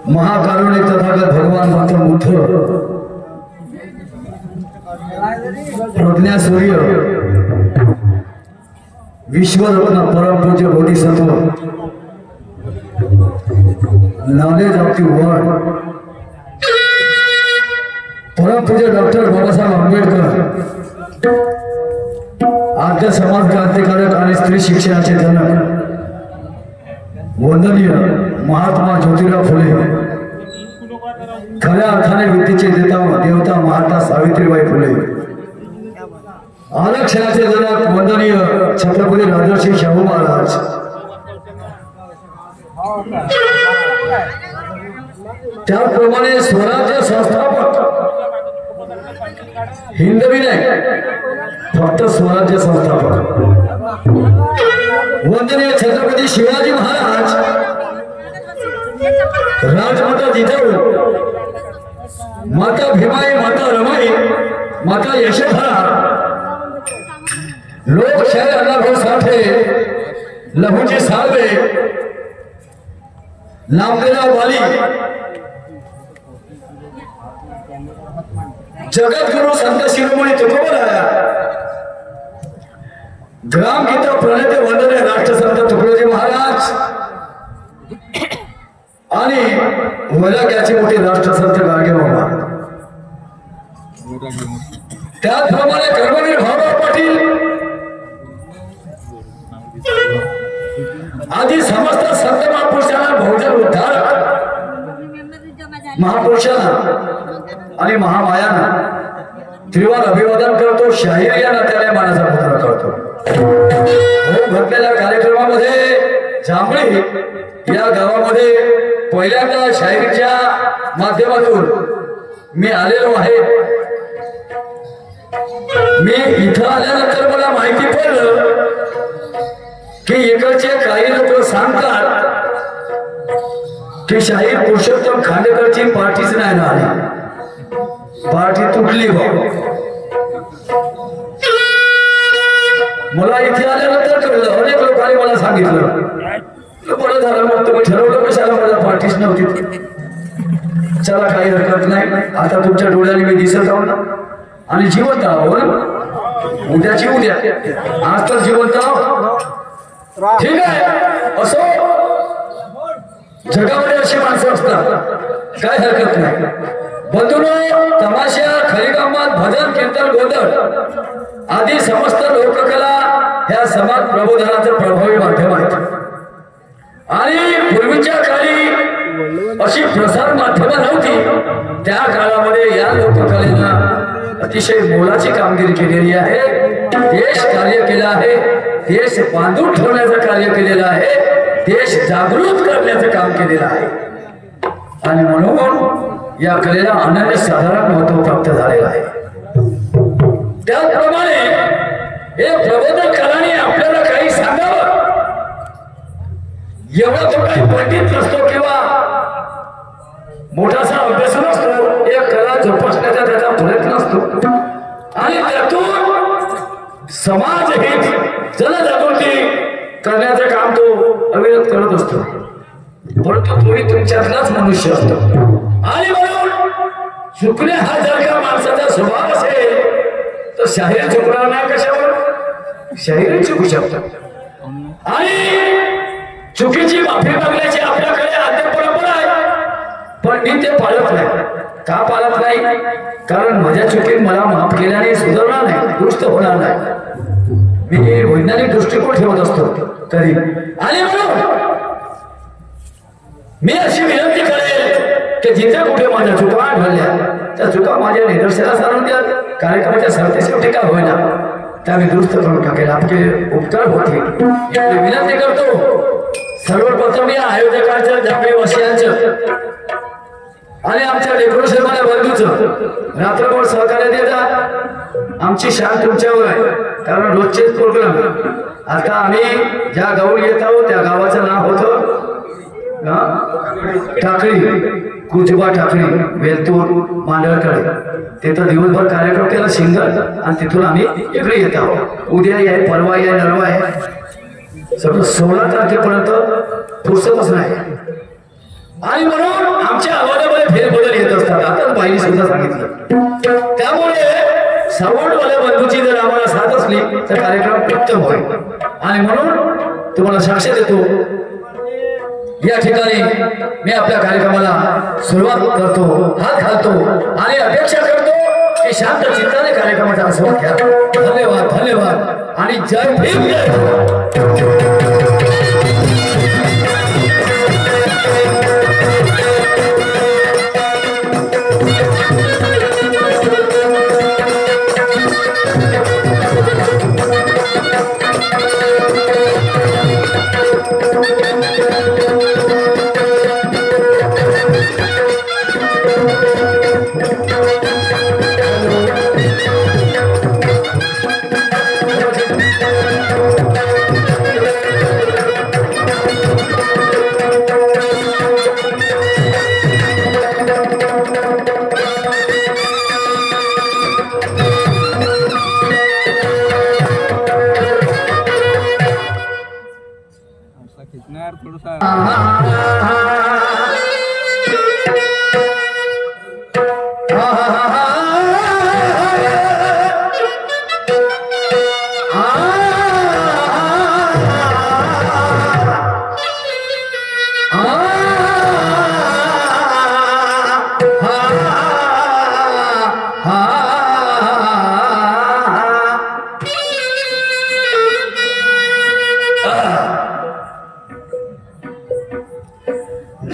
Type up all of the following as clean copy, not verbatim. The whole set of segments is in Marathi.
महाकारुणिक तथागत भगवान भक्त बुद्ध प्रज्ञा सूर्य विश्वरत्न परम पूज्य Bodhisattva knowledge of the world परम पूज्य डॉक्टर बाबासाहेब आंबेडकर आद्य समाज क्रांतिकारक आणि स्त्री शिक्षणाचे जनक वंदनीय महात्मा ज्योतिराव फुले खऱ्या अर्थाने विद्येचे देवता महात्मा सावित्रीबाई फुले आरक्षणाचे जनक वंदनीय छत्रपती राजर्षी शाहू महाराज त्याप्रमाणे स्वराज्य संस्थापक हिंदवी नाही फक्त स्वराज्य संस्थापक वंदनीय छत्रपती शिवाजी महाराज राजमाता जिजाऊ माता भीमाई माता रमाई माता यशोधरा लोकशाही अण्णाभाऊ साठे लहुजी साळवे नामदेवराव वाली जगद्गुरु संत शिरोमणी तुकोबराया ग्रामगीता प्रणेते वंदनीय राष्ट्रसंत तुकडोजी महाराज आणि वैराग्याचे मोठे राष्ट्रसंत गाडगे बाबा त्याचप्रमाणे कर्मवीर भाऊराव पाटील आधी समस्त संत महापुरुषांना बहुजन उद्धारक महापुरुषांना आणि महामायांना त्रिवार अभिवादन करतो. शाहीर या नात्याने मानाचा पुत्र करतो. घडलेल्या कार्यक्रमामध्ये जांभळी या गावामध्ये पहिल्यांदा शाहिरीच्या माध्यमातून मी आलेलो आहे. मी इथं आल्यानंतर मला माहिती पडलं की इकडचे काही लोक सांगतात की शाहीर पुरुषोत्तम खांडेकरची पार्टीच नाही ना आली, पार्टी तुटली बा. मला इथे आल्यानंतर कळलं, अनेक लोकांनी मला सांगितलं बरं झालं मग तुम्ही ठरवलं कशाला मला पार्टीच नव्हती. चला काही हरकत नाही, आता तुमच्या डोळ्याने मी दिसत आहो ना आणि जिवंत आहो ना. उद्याची उद्या, आज तर जिवंत आहो. ठीक आहे, असो जगामध्ये अशी माणसं असतात, काय हरकत नाही. बंधूंनो, तमाशा खरी गंमत भजन कीर्तन गोंधळ आदी समस्त लोककला ह्या समाज प्रबोधनाचं प्रभावी माध्यम आहे. आणि पूर्वीच्या काळी अशी प्रसार माध्यमं नव्हती. त्या काळामध्ये या लोककलेनं अतिशय मोलाची कामगिरी केलेली आहे. देश कार्य केला आहे, देश बांधून ठेवण्याचं कार्य केलेलं आहे, देश जागृत करण्याचं काम केलेलं आहे. आणि म्हणून या कलेला अनन्यसाधारण महत्व प्राप्त झालेलं आहे. त्याचप्रमाणे हे प्रबोधकारांनी आपल्याला काही सांगावं, एवढा तो काही पंडित नसतो किंवा मोठासा अभ्यास नसतो. एक कला जोपासण्याचा त्याचा प्रयत्न असतो आणि त्यातून समाज हित जनजागृती करण्याचं काम तो अविरत करत असतो. परंतु तोही तुमच्यातलाच मनुष्य असतो. आणि म्हणून चुकणे हा जर का माणसाचा स्वभाव असेल तर शाहीर चुकणार नाही. कशावर? शाहीर चुकू शकतात. आणि चुकीची माफी मागण्याची आपल्याकडे आद्य परंपरा आहे, पण मी ते पाळत नाही. का पाळत नाही? कारण माझ्या चुकीत मला माफ केल्याने सुधारणार नाही, दुरुस्त होणार नाही. मी वैज्ञानिक दृष्टिकोन ठेवत असतो तरी. आणि म्हणून मी अशी विनंती करेल की जिथे कुठे माझ्या चुका घडल्या त्या चुका माझ्या निदर्शनास आणून द्या. कार्यक्रमाच्या सरतेशेवटी का होईना त्या मी दुरुस्त करून टाकेल. आपले उपकार होतील एवढी विनंती करतो. सर्वप्रथम या आयोजकांच्या जांभेवासियांचं आणि आमच्या डेकोरेशन मध्ये बंधूचं रात्रभर सहकार्य देतात. आमची शान तुमच्यावर आहे, कारण रोजचेच प्रोग्राम. आता आम्ही ज्या गावात येत आहोत त्या गावाचं नाव होतं टाकळी, कुजबा टाकळी, वेलतूर, मांडळकडे. तिथं दिवसभर कार्यक्रम केला सिंगल आणि तिथून आम्ही इकडे येत आहोत. उद्या आहे, परवा आहे, नरवा आहे, सगळं 16 तारखेपर्यंत फुरसतच नाही. आणि म्हणून आमच्या आवाजामध्ये फेरबदल येत असतात. आता बाईने सुद्धा सांगितलं. त्यामुळे सावंतवाल्या बंधूची जर आम्हाला साथ असली तर कार्यक्रम उत्तम होईल. आणि म्हणून तुम्हाला साक्ष देतो, या ठिकाणी मी आपल्या कार्यक्रमाला सुरुवात करतो, हात घालतो आणि अपेक्षा करतो की शांत चित्ताने कार्यक्रमाचा आस्वाद घ्या. धन्यवाद, धन्यवाद आणि जय भीम, जय.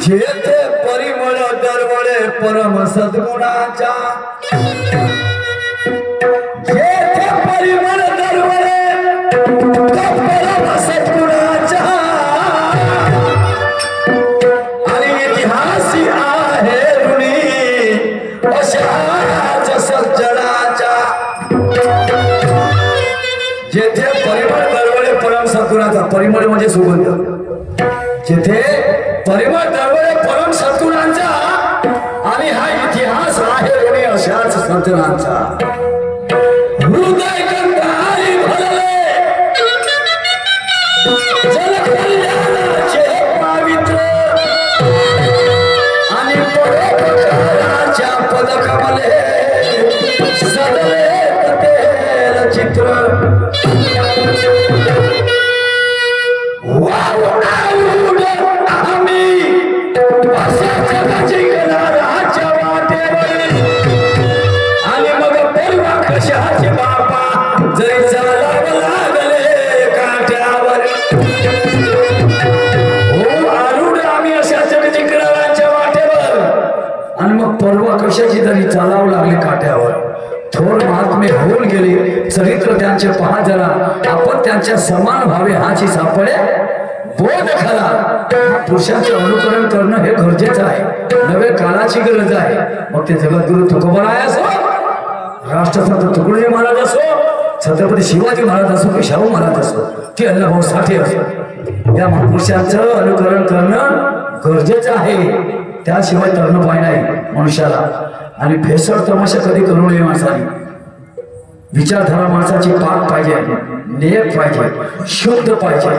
जेथे परिमळ दरवळे परम सद्गुणाचा, जेथे परिमळ दरवळे परम सद्गुणाचा, आणि इतिहासी आहे ऋणी अशाच सज्जनाचा. जेथे परिमळ दरवळे परम सद्गुणाचा, परिमळ म्हणजे सुगंध. जेथे परिमळ दरवळे परम सद्गुणांचा आणि हा इतिहास आहे ऋणी अशाच सज्जनांचा. हृदय गंगारी भरले जल कल्याणाचे पावित्र आणि परोपकाराच्या पदकमले सदले तेल चित्र. आणि मग परवा कशाचे बापा जरी चालावं लागले काठ्यावर. हो आरूढ आम्ही अशा जगजिंकणाऱ्यांच्या वाटेवर. आणि मग परवा कशाची जरी चालावं लागले काठ्यावर. थोर महात्मे होऊन गेले, चरित्र त्यांचे पहा जरा. आपण त्यांच्या समान व्हावे हाची सापडे बोध खरा. पुरुषांचे अनुकरण करणं हे गरजेचं आहे, नवे काळाची गरज आहे. मग ते जगद्गुरु तुकोबराय असो, राष्ट्रसंत तुकडोजी महाराज असो, छत्रपती शिवाजी महाराज असो की शाहू महाराज असो की अण्णाभाऊ साठे असो, या महापुरुषांचं अनुकरण करणं गरजेचं आहे. त्याशिवाय तरण पाय नाही मनुष्याला. आणि भेसळ तमाशा कधी करू नये माणसाने. विचारधारा माणसाची पाक पाहिजे, नेक पाहिजे, शुद्ध पाहिजे.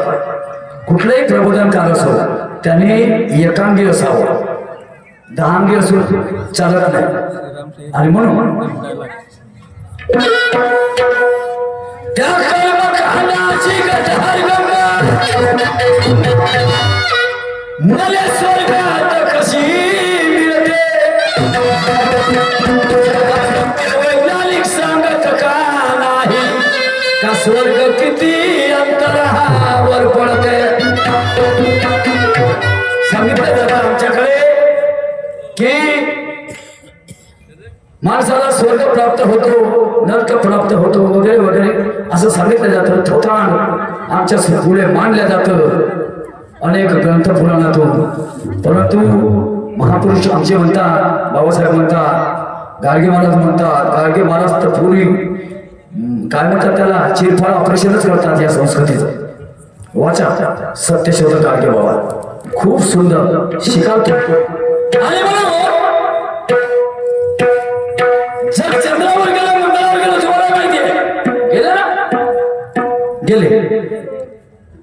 कुठलंही प्रबोधनकार असो त्याने एकांगी असावं, दहांगी असो चालत नाही. आणि म्हणून त्या कर्मकांडाची गजहर गंगा मला स्वर्गात कशी मिळते. वैज्ञानिक सांगत का नाही का स्वर्ग किती अंतरावर पडते. सांगितलं जातं आमच्याकडे की माणसाला स्वर्ग प्राप्त होतो, नरक प्राप्त होतो वगैरे वगैरे असं सांगितलं जातं. थोतांड आमच्या पुढे मांडलं जातं अनेक ग्रंथ पुराणातून. परंतु महापुरुष आमचे म्हणतात, बाबासाहेब म्हणतात, गाडगे महाराज म्हणतात, गाडगे महाराज तर पूर्वी काय म्हणतात त्याला चिरफाड ऑपरेशनच करतात या संस्कृतीचं. वाचा सत्यशोधक गाडगे बाबा खूप सुंदर शिकावतो. आणि जर चंद्रावर गेला मंगळावर गेलो तुम्हाला माहितीये गेले ना, गेले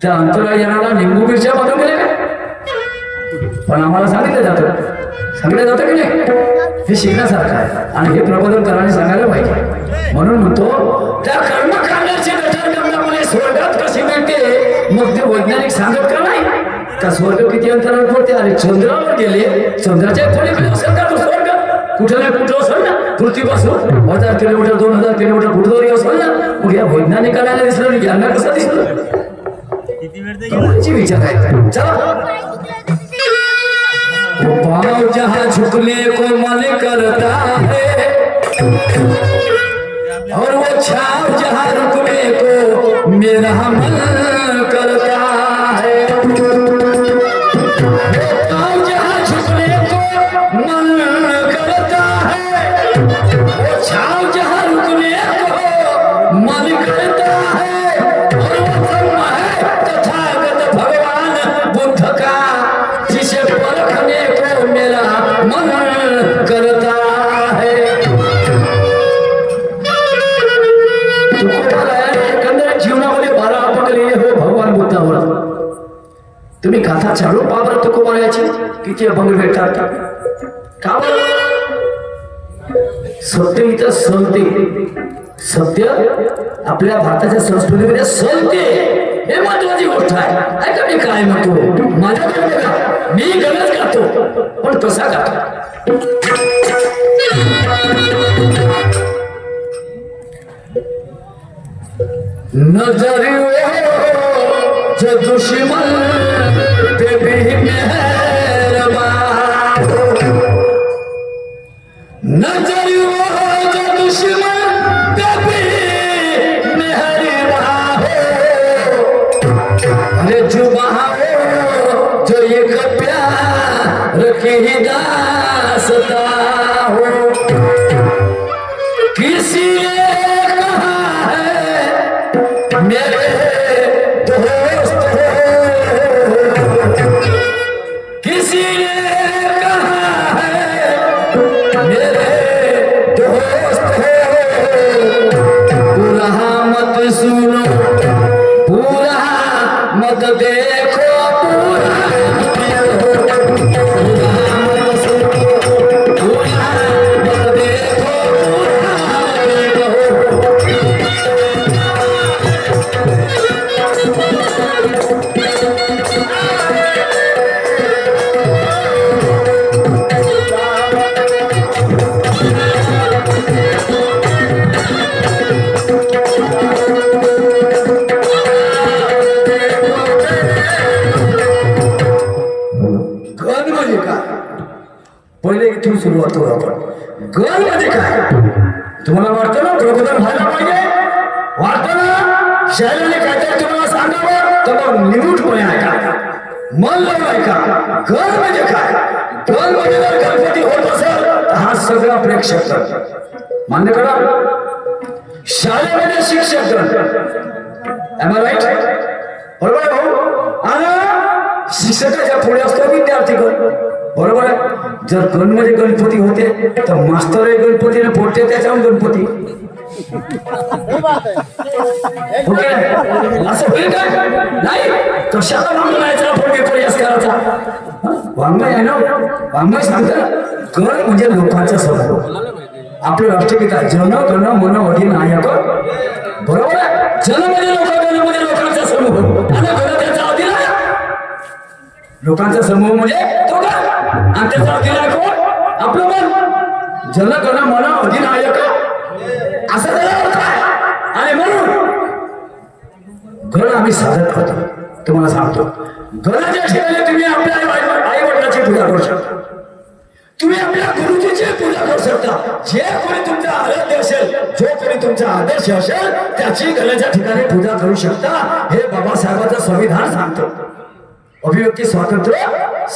त्या अंतराळ येणारा निंबू मिरच्या बघून गेले का? पण आम्हाला सांगितलं जातं की नाही, हे शिकण्यासारखं आहे आणि हे प्रबोधन करायला सांगायला पाहिजे. म्हणून म्हणतो त्या कर्मकांडाची रचना करण्यामुळे स्वर्गात कशी मिळते, मग ते वैज्ञानिक सांगत का नाही का स्वर्ग किती अंतरावर पडते. आणि चंद्रावर गेले, चंद्राच्या पलीकडे असेल का तो स्वर्ग, कुठे नाही कुठं असेल ना, पृथ्वीपासून 1000 किलोमीटर 2000 किलोमीटर कुठेतरी असेल ना. मग या वैज्ञानिकाला दिसलं नाही, यांना कसं दिसलं विचार आहे. चला पाँव जहाँ झुकने को मन करता है और वो छाव जहाँ रुकने को मेरा मन करता है. पाँव जहाँ झुकने को मन करता है, वो छाव जहाँ रुकने को मन करता है. और वो ब्रह्म है तथागत भगवान बुद्ध का, जिसे परखने को मेरा मन करता है. एकंदरीत जीवनामध्ये 12 अपंग लिहिले हो भगवान बुद्धावर. तुम्ही कथा चालू पहा बरं तुकोबाराची किती अभंग भेटतात का बरं. सत्य इथं सलते, सत्य आपल्या भारताच्या संस्कृतीमध्ये सलते, हे महत्वाची गोष्ट आहे. ऐका मी काय म्हणतो, माझ्याकडे बघा मी गणच गातो पण कसा गातो. नजरियो जो दुश्मन पे भी मेहरबान, नजरियो जो दुश्मन पे भी मेहरबान हो. अरे जुबा हो जो एक प्यार की दास्ता हो. किसी ने कहा है मेरे दोस्त हो, किसी ने कहा है मेरे दोस्त हो. पूरा मत सुनो, पूरा मत देखो, पूरा मत सुनो, पूरा मत देखो, पूरा पहिले इथून सुरुवात करू आपण. गण म्हणजे काय तुम्हाला वाटतं ना, प्रबोधन व्हायला पाहिजे वाटतं ना, शहराने काहीतरी तुम्हाला सांगावं तर मग निमूटपणे ऐका, मन लावून ऐका. गण म्हणजे काय, गण म्हणजे जर गणपती होत असेल तर हा सगळा प्रेक्षक गण मान्य करा. शाळेमध्ये शिक्षक गण, एम आय राईट, बरोबर आहे भाऊ. आणि शिक्षकाच्या पुढे असतो विद्यार्थी गण, बरोबर आहे. जर गण मध्ये गणपती होते तर मास्तर गणपतीने फोडते त्याच्यावर गणपती असं होईल का नाही. कशाला वाङ्मयाचा फोडके प्रयास करायचा. वाङ्मय आहे ना, वाङ्मय सांगतात गण म्हणजे लोकांचा समूह. आपलं राष्ट्रगीत आहे जन गण मन वधी नायक, बरोबर आहे. जन म्हणजे म्हणजे लोकांचा समूह आणि गण त्याचा अधिनायक. लोकांचा समूह म्हणजे तो गण आणि त्याचा अधिनायक कोण, आपलं मन. जनगण मन अधिनायक असं झालं काय. आणि म्हणून गण आम्ही साजरा करतो. तुम्हाला सांगतो, गणाच्या ठिकाणी तुम्ही आपल्या आई वडिलांची पूजा करू शकता, तुम्ही आपल्या गुरुजीची पूजा करू शकता. जे कोणी तुमचा आराध्य असेल, जो कोणी तुमचा आदर्श असेल, त्याची गणाच्या ठिकाणी पूजा करू शकता. हे बाबासाहेबांचं संविधान सांगतो. अभिव्यक्ती स्वातंत्र्य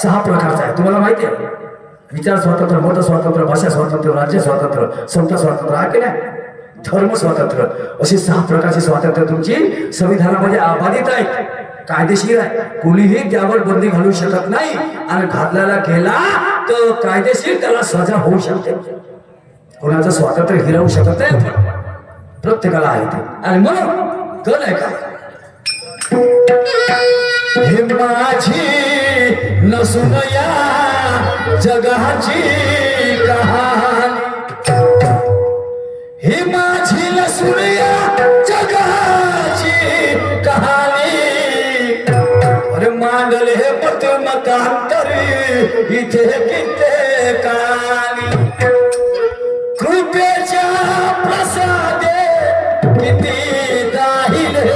6 प्रकारचं आहे. तुम्हाला माहिती आहे, विचार स्वातंत्र्य, मत स्वातंत्र्य, भाषा स्वातंत्र्य, राज्य स्वातंत्र्य, संत स्वातंत्र्य, आहे की नाही, धर्म स्वातंत्र्य, अशी 6 प्रकारची स्वातंत्र्य तुमची संविधानामध्ये आबादित आहे, कायदेशीर आहे. कोणीही त्यावर बंदी घालू शकत नाही. आणि घातल्याला गेला तर कायदेशीर त्याला सजा होऊ शकते. कोणाचं स्वातंत्र्य हिरावू शकत नाही, प्रत्येकाला आहे ते. आणि म्हणून गण आहे का, हे माझी नसून या जगाची कहाणी, हे माझी नसून या जगाची कहाणी, अरे मांडले हे पत मतांतरी इथे किती कानी, कृपेच्या प्रसादे किती दाहिले,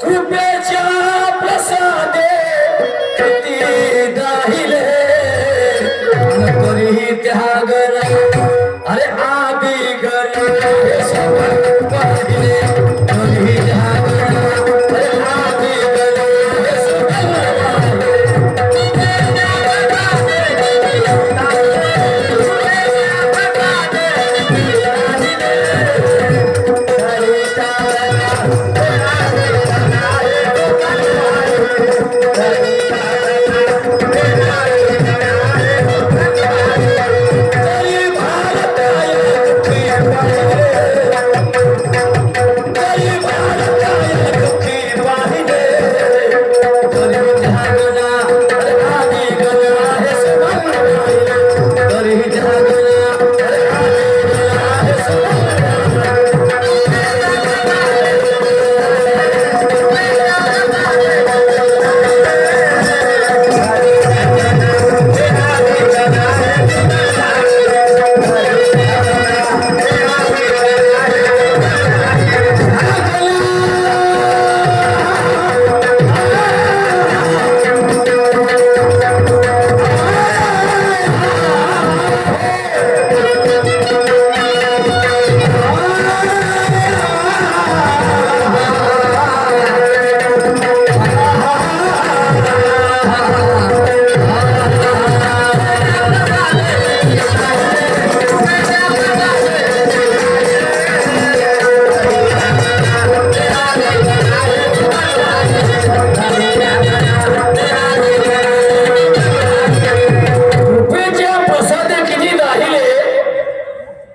कृपेच्या प्रसादे किती दाहिले, तरीही त्याग अरे आधी गरी पाहिले, तरीही त्याग अरे आधी गरी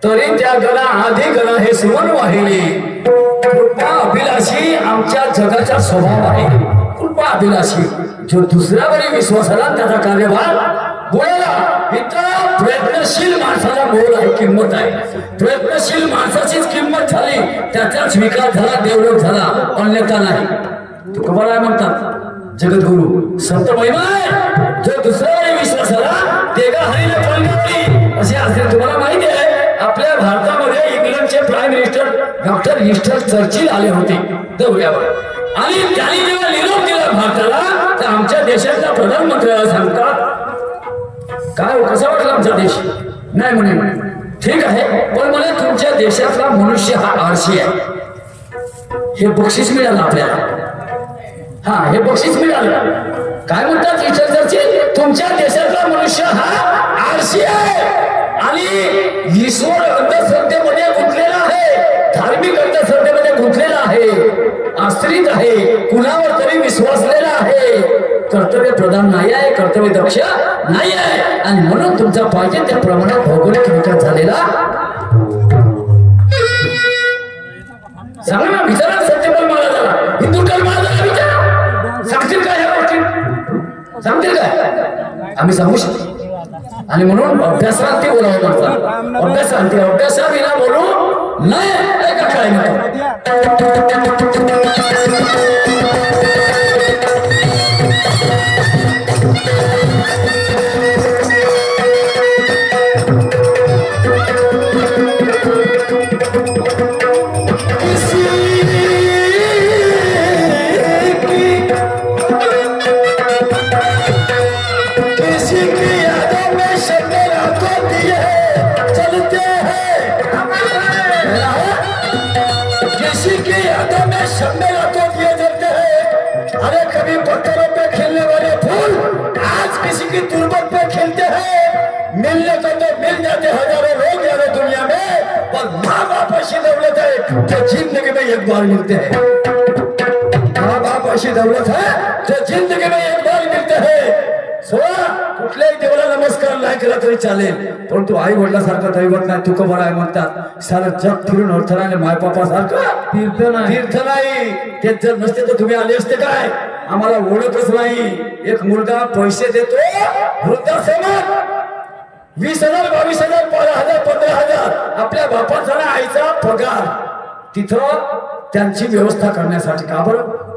तरी त्या गणा आधी गणा हे सुमन वाहिली. कृपा अभिलाषी आमच्या जगाचा स्वभाव आहे. कृपा अभिलाषी जो दुसऱ्यावरील विश्वासाला त्याचा कार्यभार बोलायला, इथं प्रयत्नशील माणसाला मोल आहे, किंमत आहे. प्रयत्नशील माणसाचीच किंमत झाली, त्याचाच विकास झाला, डेव्हलप झाला, अन्यथा नाही. तुकोबाराय म्हणतात जगद्गुरु संत महिमा आहे, जो दुसऱ्यावरील विश्वासाला देगा हरीने पळली असे असते. तुम्हाला माहिती आहे, आपल्या भारतामध्ये इंग्लंडचे prime minister doctor Winston Churchill आले होते दौऱ्यावर, आणि त्यांनी जेव्हा निरोप दिला भारताला, तर आमच्या देशाच्या प्रधानमंत्र्याला सांगतात, काय कसा वाटला आमचा देश? नाही म्हणे, ठीक आहे, पण म्हणे तुमच्या देशातला मनुष्य हा आळशी आहे. हे बक्षीस मिळालं आपल्याला. हा, हे बक्षीस मिळालं. काय म्हणतात विन्स्टन चर्चिल? तुमच्या देशातला मनुष्य हा आळशी आहे आणि ईश्वर अंधश्रद्धेमध्ये गुंतलेला आहे, धार्मिक अंधश्रद्धेमध्ये गुंतलेला आहे, आश्रित आहे, कुणावर तरी विश्वासलेला आहे, कर्तव्य प्रधान नाही आहे, कर्तव्य दक्ष नाही आहे. आणि म्हणून तुमचा पाहिजे त्या प्रमाणात भौगोलिक विकास झालेला. सांगा ना, विचारा सत्यपाल महाराजाला, हिंदू काल महाराजाला विचारा, सांगतील काय ह्या गोष्टी? सांगतील काय? आम्ही सांगू शकतो. आणि म्हणून अभ्यासांती बोलावं लागतात. अभ्यासांती, अभ्यासाविना बोलू नाही. ऐका काय शम्मेला तो दिए जलते हैं। अरे कभी पत्थरों पे खिलने वाले फूल आज किसी की तुरबत पे खिलते हैं। मिलने को तो मिल जाते हजारों लोग यार दुनिया में, पर माँ बाप ऐसी दौलत है जो जिंदगी में एक बार मिलते हैं। माँ बाप ऐसी दौलत है जो जिंदगी में एक बार मिलते हैं। सोळा कुठल्याही देवाला नमस्कार नाही केला तरी चालेल, परंतु आई वडिलासारखं दैवत नाही तुकोबा आहे म्हणतात. सारं जग फिरून अडथळाने मायबापासारखं तीर्थ नाही. ते जर नसते तर तुम्ही आले असते काय? आम्हाला ओळखच नाही. एक मुलगा पैसे देतो वृद्धाश्रमात 20,000 22,000 12,000 15,000 आपल्या बापाचा ना आईचा पगार तिथं त्यांची व्यवस्था करण्यासाठी. का बरं?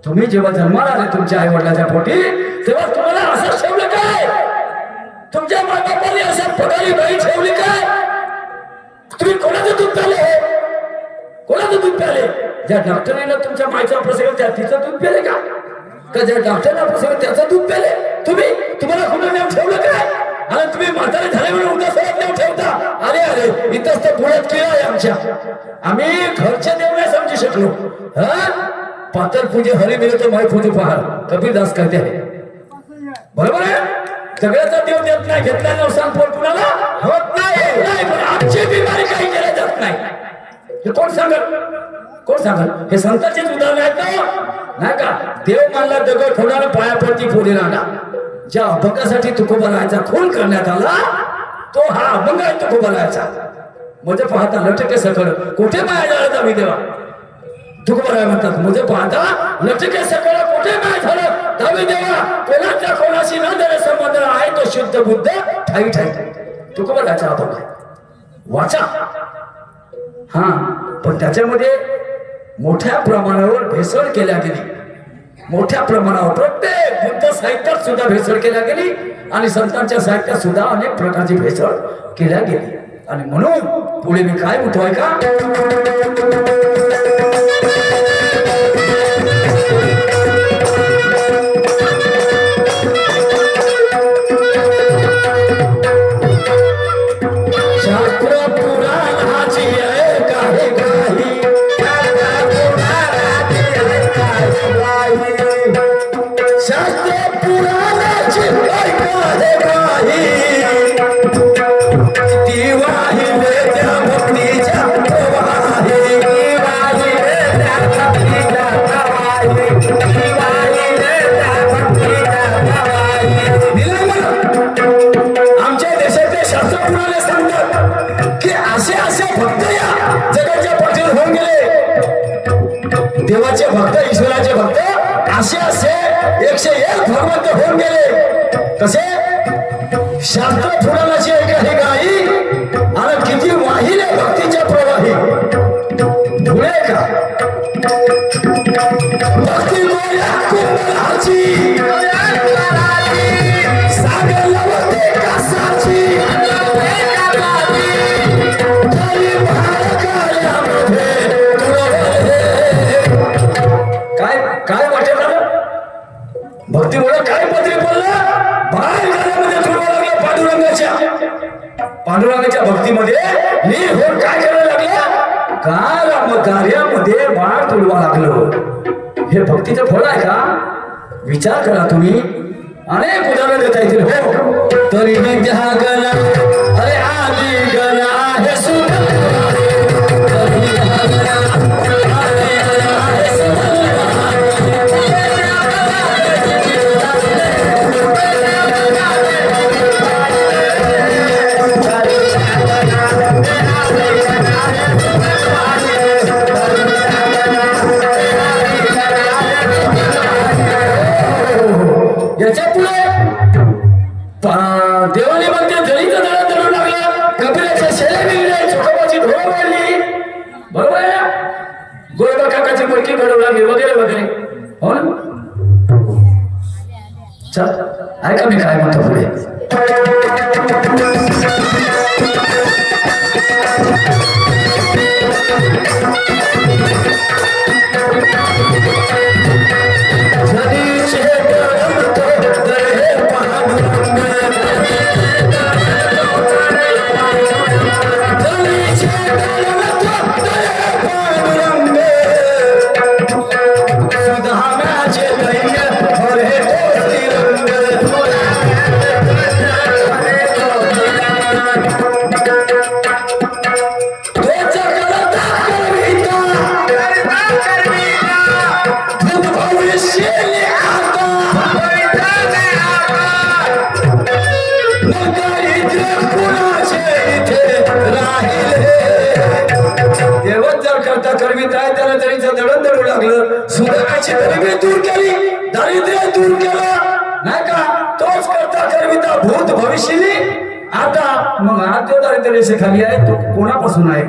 तुम्ही जेव्हा जन्माला आले तुमच्या आई वडिलाच्या पोटी तेव्हा तुम्हाला असं ठेवलं काय? तुमच्या मायबापाने असं पगारी बाई ठेवली काय? तुम्ही कोणाचं दूध प्याले? कोणाचं दूध प्याले? ज्या डॉक्टरने तुमच्या मायचा ऑपरेशन त्या तिचं दूध प्याले का? ज्या डॉक्टरने ऑपरेशन त्याचं दूध प्याले? तुम्हाला कुठं नाव ठेवलं काय? आणि तुम्ही म्हातारे झाले म्हणून उद्या सोबत नाव ठेवता. अरे इथंच तर पुण्यात केलं आहे आमच्या. आम्ही घरचे देव नाही समजू शकलो. पातर पूजे हरी मिळे तो माय पूजे पहाड कबीरदास कहते हैं. बरोबर आहे. सगळ्याचा देव देत नाही. घेतला नवसान पोट कुणाला होत नाही. पण आमची बिमारी काही केल्या जात नाही. हे कोण सांगल? कोण सांगल? हे संतांचीच उदाहरण आहेत ना, नाही का? देव मानला दगड ठेवणारा पायापरती फोडे राहणार. ज्या अभंगासाठी तुकोबा राहायचा खून करण्यात आला तो हा अभंग आहे तुकोबा राहायचा. म्हणजे पाहता लटके सकळ कुठे माया झाला दावी देवा. तुकोबा राय म्हणतात म्हणजे पाहता लटके सकळ कुठे माया झालं दावी देवा. कोणाच्या कोणाशी न देणे संबंध आहे तो शुद्ध बुद्ध ठाई ठाई. तुकोबा राहायचा अभंग आहे. वाचा. हा पण त्याच्यामध्ये मोठ्या प्रमाणावर भेसळ केल्या गेली. मोठ्या प्रमाणावर प्रत्येक बुद्ध साहित्यात सुद्धा भेसळ केल्या गेली आणि संतांच्या साहित्यात सुद्धा अनेक प्रकारची भेसळ केल्या गेली. आणि म्हणून पुढे मी काय म्हणतोय का, देवाचे भक्त ईश्वराचे भक्त असे असे 101 भगवंत होऊन गेले. कसे? शास्त्र पुराणाची एकाही गाई आणि किती वाहिले भक्तीच्या प्रवाही. पुढे का भक्ती कुंभलाची सागर लवते कासाची काय वाटेल भक्तीमुळे काय पत्री पडलं? बाहेर घरामध्ये तुडवा लागला पांडुरंगाच्या भक्तीमध्ये मी होऊन काय करायला लागला? का कार्यामध्ये बाळ तुडवा लागलो. हे भक्तीचं फळ आहे का? विचार करा तुम्ही. अनेक उदाहरण देता येतील. हो तरी विद्या गला अरे आली गला हे याच्या पुढे देवाने म्हणते जळीचं दळण दळू लागला. कपिलाच्या शेले निघले. चोखोबाची धोळ वाढली. बरोबर आहे ना? गोळबा काकाची मुलगी घडवू लागली वगैरे वगैरे. हो ना? चल ऐका मी काय म्हणतो पुढे. दारिद्र्य कुणाचे इथे राहिले. देवच जर करता करवीत आहे त्याला तरीचं दळण दळू लागलं. सुदैवाची गरिबी दूर केली, दारिद्र्य दूर केलं नाही का. तोच करता करविता भूत भविष्यली. आता मग आज जो दारिद्र्य खाली आहे तो कोणापासून आहे?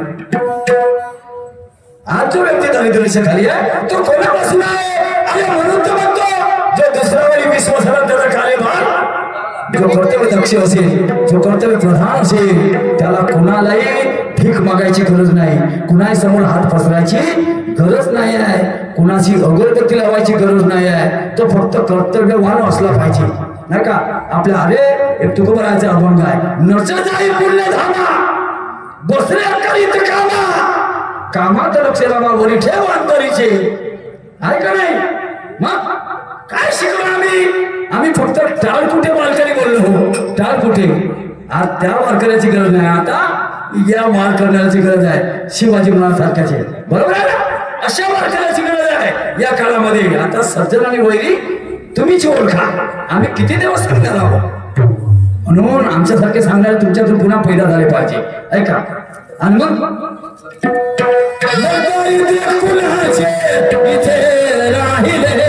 आज जो व्यक्ती दारिद्र्य खाली आहे तो कोणापासून आहे? आणि म्हणून तर म्हणतो जो दुसऱ्यावरील विश्वासाला त्याचा कार्यभार, जो कर्तव्य दक्ष असेल, जो कर्तव्य प्रधान असेल, त्याला कुणालाही भीक मागायची गरज नाही, कुणाही समोर हात पसरायची गरज नाही आहे, कुणाची अगरबत्ती लावायची गरज नाही आहे. तो फक्त कर्तव्यवान असला पाहिजे नाही का. आपल्या अरे एक तुकोबराचा अभंग आहे, नच जाई पुण्य धामा बसऱ्या करीत कामा, कामात लक्ष लावा वरी ठेव अंतरीचे. आहे का नाही? मग काय शिकलो आम्ही फक्त टाळकुटे वारकरी बोललो. टाळकुटे आज त्या वारकऱ्याची गरज नाही, आता या वार करण्याची गरज आहे. शिवाजी महाराजांसारख्याचे बरोबर आहे ना? अशा वारकऱ्याची गरज आहे या काळामध्ये. आता सज्जन आणि वैरी तुम्हीच ओळखा. आम्ही किती दिवस करणार आहोत, म्हणून आमच्यासारखे सांगणारे तुमच्यातून पुन्हा पैदा झाले पाहिजे. ऐका. आणि मग दारिद्र्य कुणाचे इथे राहिले.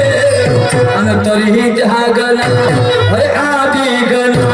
आणि तरीही त्या गणा अरे आधी गणा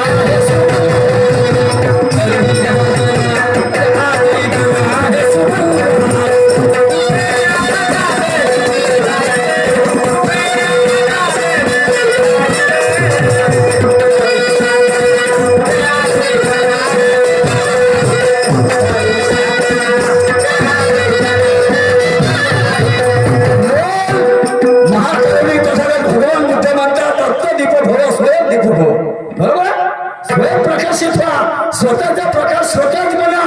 स्वतःचा प्रकाश स्वतःच बना,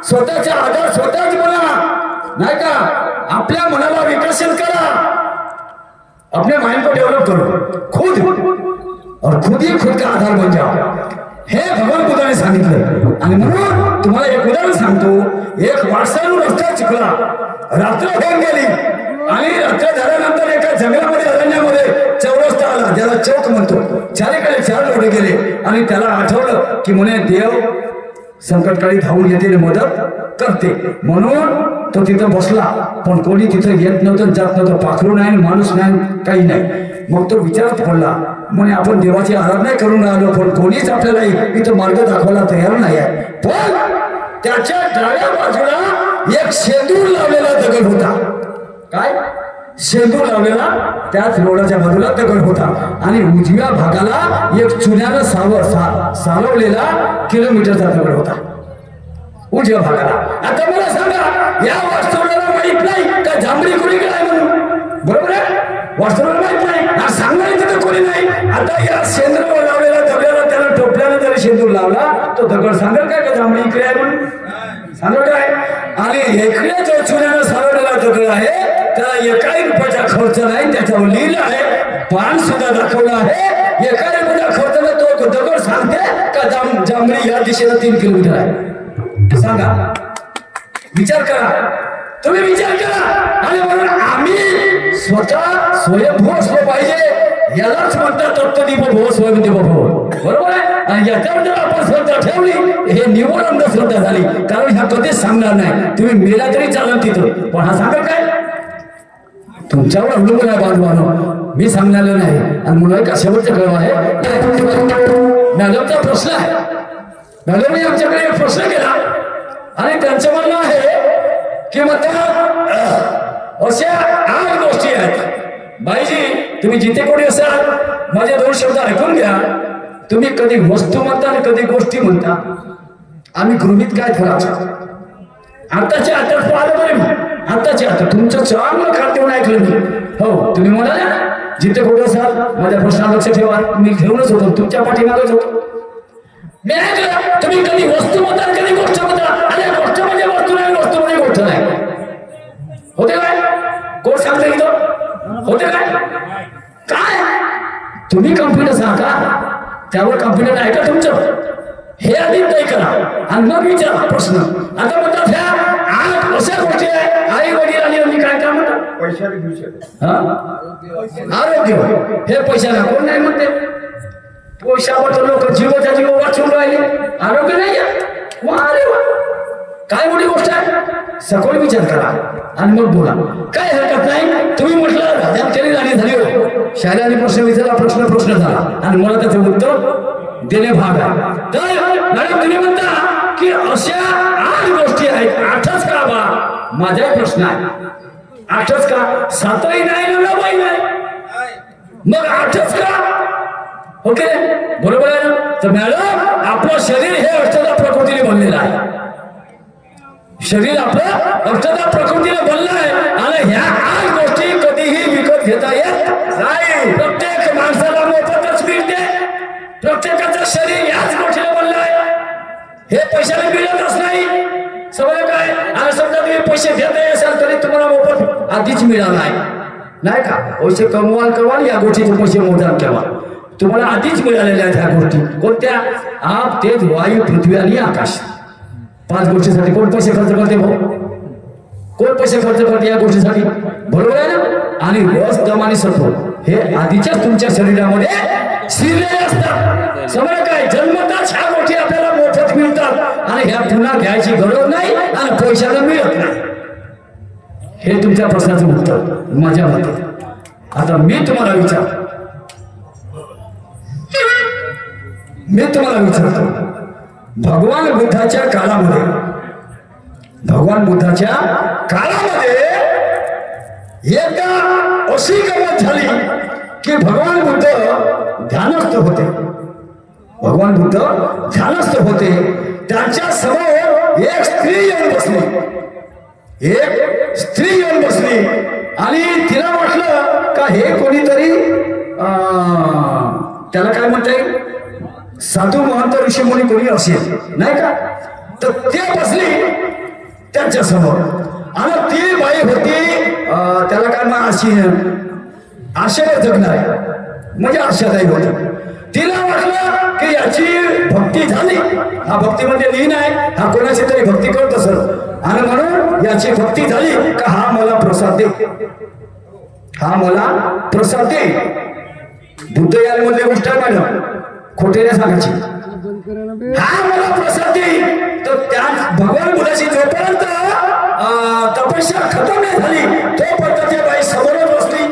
स्वतःचा आधार स्वतःच बना नाही का. आपल्या मनाला विकसित करा, अपने माइंड को डेवलप करो खुद, और खुद ही खुद का आधार बन जाओ. हे भगवान बुद्धाने सांगितलं. आणि म्हणून तुम्हाला एक उदाहरण सांगतो. एक वाटसाळू रस्ता चुकला, रात्र होऊन गेली आणि रात्र झाल्यानंतर एका जंगलामध्ये अरण्यामध्ये चौरस्ता आला, ज्याला चौक म्हणतो. चारीकडे चार लोक गेले आणि त्याला आठवलं की म्हणे देव संकटकाळी धावून येते मदत करते, म्हणून तो तिथं बसला. पण कोणी तिथं येत नव्हतं, जात नव्हतं, पाखरू नाही, माणूस नाही, काही नाही. मग तो विचारात पडला, म्हणे आपण देवाची आराधना करून राहिलो पण कोणीच आपल्याला इथं मार्ग दाखवायला तयार नाही आहे. पण त्याच्या डाव्या बाजूला एक शेंदूर लावलेला दगड होता. काय शेंदूर लावलेला त्याच रोडाच्या बाजूला दगड होता आणि उजव्या भागाला एक चुन्यानं सावलेला किलोमीटरचा दगड होता उजव्या भागाला. आता मला सांगा, या वास्तवला माहित नाही का जांभळी कोणी गेलाय म्हणून? बरोबर आहे, वास्तवला माहित नाही, सांगणार तिथं कोणी नाही. आता या शेंदूर लावलेला दगडाला त्याला टोपल्यानं जरी शेंदूर लावला तो दगड सांगेल काय का जांभळी इकडे आहे म्हणून? सांगेल काय? आणि इकडे जो चुन्यानं सावलेला दगड आहे त्याला एकाही रुपयाचा खर्च नाही, त्याच्यावर लिहिलं आहे, पान सुद्धा दाखवलं आहे. एका रुपयाचा खर्च नाही, तो दगड सांगते का जांभळी या दिशेला 3 किलोमीटर आहे. सांगा, विचार करा, तुम्ही विचार करा. आणि म्हणून आम्ही स्वतः स्वयंभू असलो पाहिजे. यालाच म्हणतात तत्वदीप भव स्वयंदीप भव. बरोबर आहे. आणि याच्यावर जर आपण श्रद्धा ठेवली हे निवड अंधश्रद्धा झाली, कारण ह्या कधीच सांगणार नाही. तुम्ही मेला तरी चालत तिथं, पण हा सांगेल काय? तुमच्यावर अवलंबून आहे बांधवानो, मी सांगणार नाही. आणि म्हणून का शेवटचा कळवा आहे, मॅडमचा प्रश्न आहे. मॅडमने आमच्याकडे एक प्रश्न केला आणि त्यांचं म्हणणं आहे की मतलब अशा 8 गोष्टी आहेत. बाईजी, तुम्ही जिथे कोणी असाल माझे 2 शब्द ऐकून घ्या. तुम्ही कधी वस्तू म्हणता आणि कधी गोष्टी म्हणता. आम्ही गृहीत काय करायचं? आताच्या आता पाहिलं बरं मी, आताच्या आता तुमचं चांगलं खात देऊन ऐकलं मी. हो, तुम्ही म्हणाले जिथे कुठं असाल माझ्या प्रश्नाला लक्ष ठेवा. मी ठेवूनच होतो, तुमच्या पाठीमागच होतो. मी ऐकलं तुम्ही कधी वस्तू म्हणता कधी गोष्ट म्हणता. अरे गोष्ट म्हणजे वस्तू नाही, वस्तू म्हणजे गोष्ट नाही. होते काय? कोण सांगते इथं? होते काय? काय तुम्ही कॉन्फिडन्स आहात का? त्यावर कॉन्फिडन्स आहे का तुमचं? हे आधी तय करा आणि मग विचारा प्रश्न. आता म्हणतात ह्या 8 अशा गोष्टी आहे. आई वडील आणि काय काय म्हणतात? पैशाने आरोग्य. हे पैशाला कोण नाही म्हणते? पैशावर लोक जीवाचा जीव वाचून राहिले, आरोग्य नाही आहे. वा अरे वा, काय मोठी गोष्ट आहे. सखोल विचार करा आणि मग बोला, काय हरकत नाही. तुम्ही म्हटलं राजात केली झाली हो, शाळेने प्रश्न विचारला, प्रश्न झाला आणि मला त्याचं उत्तर देणे भाग आहे. तर मॅडम तुम्ही म्हणता की अशा 8 गोष्टी आहेत, 8च का बा? माझा प्रश्न आहे, 8च का? 7ही नाही, 9ही नाही, मग 8च का? ओके, बरोबर आहे ना? तर मॅडम आपलं शरीर हे अष्टधा प्रकृतीने बनलेलं आहे. शरीर आपलं अष्टधा प्रकृतीने बनलं आहे आणि ह्या 8 गोष्टी कधीही विकत घेता येत नाही. प्रत्येक माणसाला मोफतच मिळते. प्रत्येकाचं शरीर याच गोष्टीने बनलं आहे. हे पैशाने मिळतच नाही. सवय काय? आणि समजा तुम्ही पैसे घेत असाल तरी तुम्हाला मोफत आधीच मिळाला आहे, नाही का? पैसे कमवाल या गोष्टीचे पैसे मोजाल केव्हा? तुम्हाला आधीच मिळालेल्या आहेत ह्या गोष्टी. कोणत्या? आप, तेज, वायू, पृथ्वी आणि आकाश. 5 गोष्टीसाठी कोण पैसे खर्च करते भाऊ? कोण पैसे खर्च करते या गोष्टीसाठी? बरोबर आहे ना? आणि रस, दम आणि सत्व हे आधीच्याच तुमच्या शरीरामध्ये शिरलेले असतात. समज काय? जन्मताच ह्या गोष्टी आपल्याला मोफत मिळतात आणि ह्या पुन्हा घ्यायची गरज नाही आणि पैशाला मिळत नाही. हे तुमच्या प्रश्नाचं उत्तर माझ्या मते. आता मी तुम्हाला विचारतो, भगवान बुद्धाच्या काळामध्ये एकदा अशी गंमत झाली की भगवान बुद्ध ध्यानस्थ होते. त्यांच्या समोर एक स्त्री येऊन बसली आणि तिला वाटलं का हे कोणीतरी त्याला काय म्हणता येईल, साधू महंत ऋषीमुनी कोणी असेल, नाही का? तर ते बसली त्यांच्या समोर आणि ती बाई होती त्याला काय मग अशी आशेवर जगणारी, म्हणजे आशादायी होती. तिला वाटलं की याची भक्ती झाली, हा भक्तीमध्ये लीन आहे, हा कोणाची तरी भक्ती करत असेल आणि म्हणून याची भक्ती झाली का हा मला प्रसाद दे. बुद्ध यामध्ये गोष्ट आहे मॅडम, खोटे नाही सांगायची. हा मला प्रसाद दे. तर त्या भगवान बुद्धाची जोपर्यंत तपस्या खतम नाही झाली तोपर्यंत त्या बाई समोरच बसली.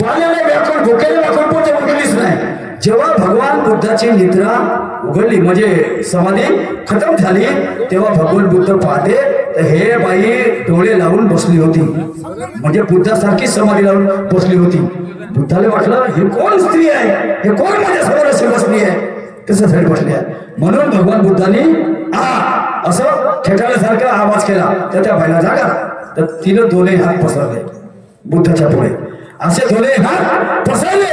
पाण्याने व्याकुळ, भुकेने व्याकुळ पोट उघडलीच नाही. जेव्हा भगवान बुद्धाची निद्रा उघडली म्हणजे समाधी खतम झाली तेव्हा भगवान बुद्ध पाहते तर हे बाई डोळे लावून बसली होती, म्हणजे बुद्धासारखी समाधी लावून बसली होती. बुद्धाला वाटलं हे कोण स्त्री आहे, हे कोण माझ्या समोर अशी बसली आहे, कशासाठी बसली आहे. म्हणून भगवान बुद्धांनी असं ठेकाण्यासारखा आवाज केला तर त्या बाईला जागा. तर तिनं दोन्ही हात पसरले बुद्धाच्या पुढे, असे दोन्ही हात पसरले.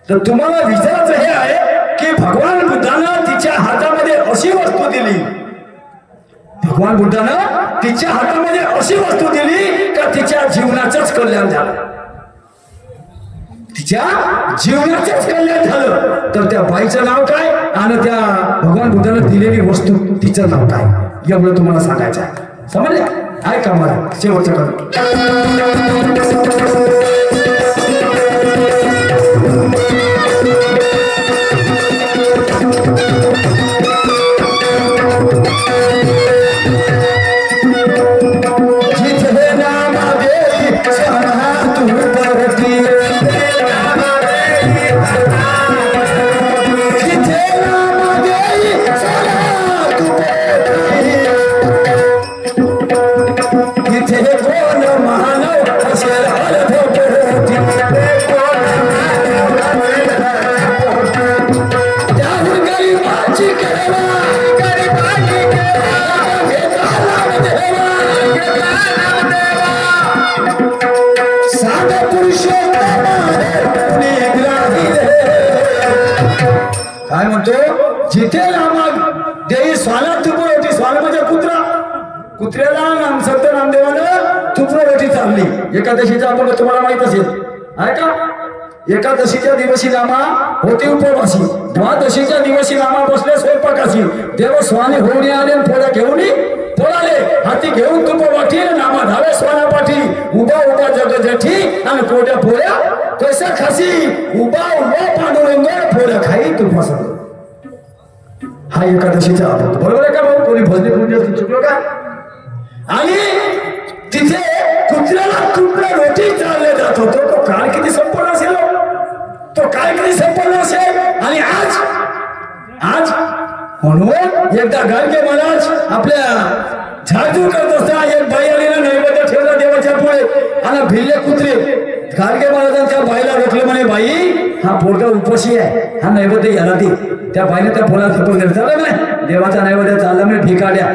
तर तुम्हाला विचारायचं हे आहे की भगवान बुद्धानं तिच्या हातामध्ये अशी वस्तू दिली, भगवान बुद्धानं तिच्या हातामध्ये अशी वस्तू दिली का तिच्या जीवनाचंच कल्याण झालं, तिच्या जीवनाचंच कल्याण झालं. तर त्या बाईचं नाव काय आणि त्या भगवान बुद्धानं दिलेली वस्तू तिचं नाव काय एवढं तुम्हाला सांगायचं आहे. समजले? ऐका मला शेवटचं करू. काय म्हणतो? जिथे नामाग देई स्वाला तुपर होती. स्वाला म्हणजे कुत्रा, कुत्र्याला संत नामदेवानं तुपर होती चालली. एकादशीचा आपण तुम्हाला माहित असेल आहे का? एकादशीच्या दिवशी नामा होते उपवासी, द्वादशीच्या दिवशी नामा बसले स्वयंपाकाशी. देव स्वाने होऊन आले, पोळ्या घेऊन पळाले, हाती घेऊन तुप वाटी नामा धावे स्वाना पाठी. उभा उभा जग जठी आणि पोट्या पोऱ्या कैसा खासी उभा उभा पांडुरंग पोऱ्या खाई तू पसंत. हा एकादशीचा अर्थ बरोबर आहे का भाऊ? कोणी भजनी पुण्य चुकलो का? आणि तिथे कुत्र्याला कुत्रा रोटी चालले जात होतो. तो काळ किती संपन्न असेल, तो काळ किती संपन्न असेल. आणि आज म्हणून एकदा गाडगे महाराज आपल्या झाडझूड करत असता एक बाई आली ना, नैवेद्य ठेवला देवाच्या पुढे आणि भिल्ले कुत्रे. गाडगे महाराजांच्या बाईला भेटले म्हणे, बाई हा पोरगा उपाशी आहे, हा नैवेद्य याला दे. त्या बाईने त्या पोराला थपून दिलं. चाललं म्हणे देवाचा नैवेद्य चालला म्हणे, भिकाड्या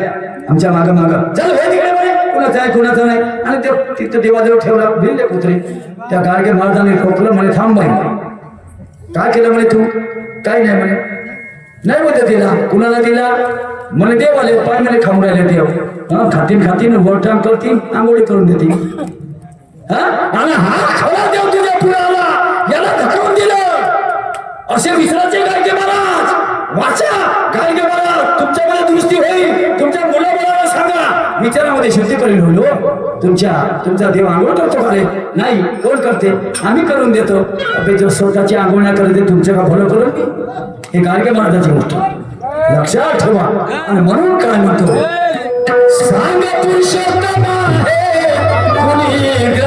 आमच्या मागं मागं चल हे तिकडे म्हणे, कुणाचं आहे कुणाचं नाही. आणि ते तिथं देवाजवळ ठेवला भिल्ले कुत्रे. त्या गाडगे महाराजांनी ठोकलं म्हणे, थांब बाई काय केलं म्हणे तू? काही नाही म्हणे, नैवेद्य दिला. कुणाला दिला म्हणे? देवाले. पाय म्हणे खाऊन राहिले देव. हा खातीन वरटांग करतील, आंघोळी करून देतील. हा आणि हा खरा देव तुझ्या पुढे आला, याला धकवून दिलं असे विचारायचे गाडगे महाराज. वाचा गाडगे महाराज, तुमच्यामध्ये दुरुस्ती होईल. तुमच्या मुलाला सांगा विचारामध्ये शुद्धी करील होईल. तुमचा देव आंघोळ करतो का रे? नाही. कोण करते? आम्ही करून देतो. अबे जो स्वतःची आंघोळ नाही करते तुमच्या का भलं करून? हे गाडगे महाराजाची गोष्ट लक्षात ठेवा. आणि म्हणून काय म्हणतो, सांग पुरुषोत्तम आहे कुणी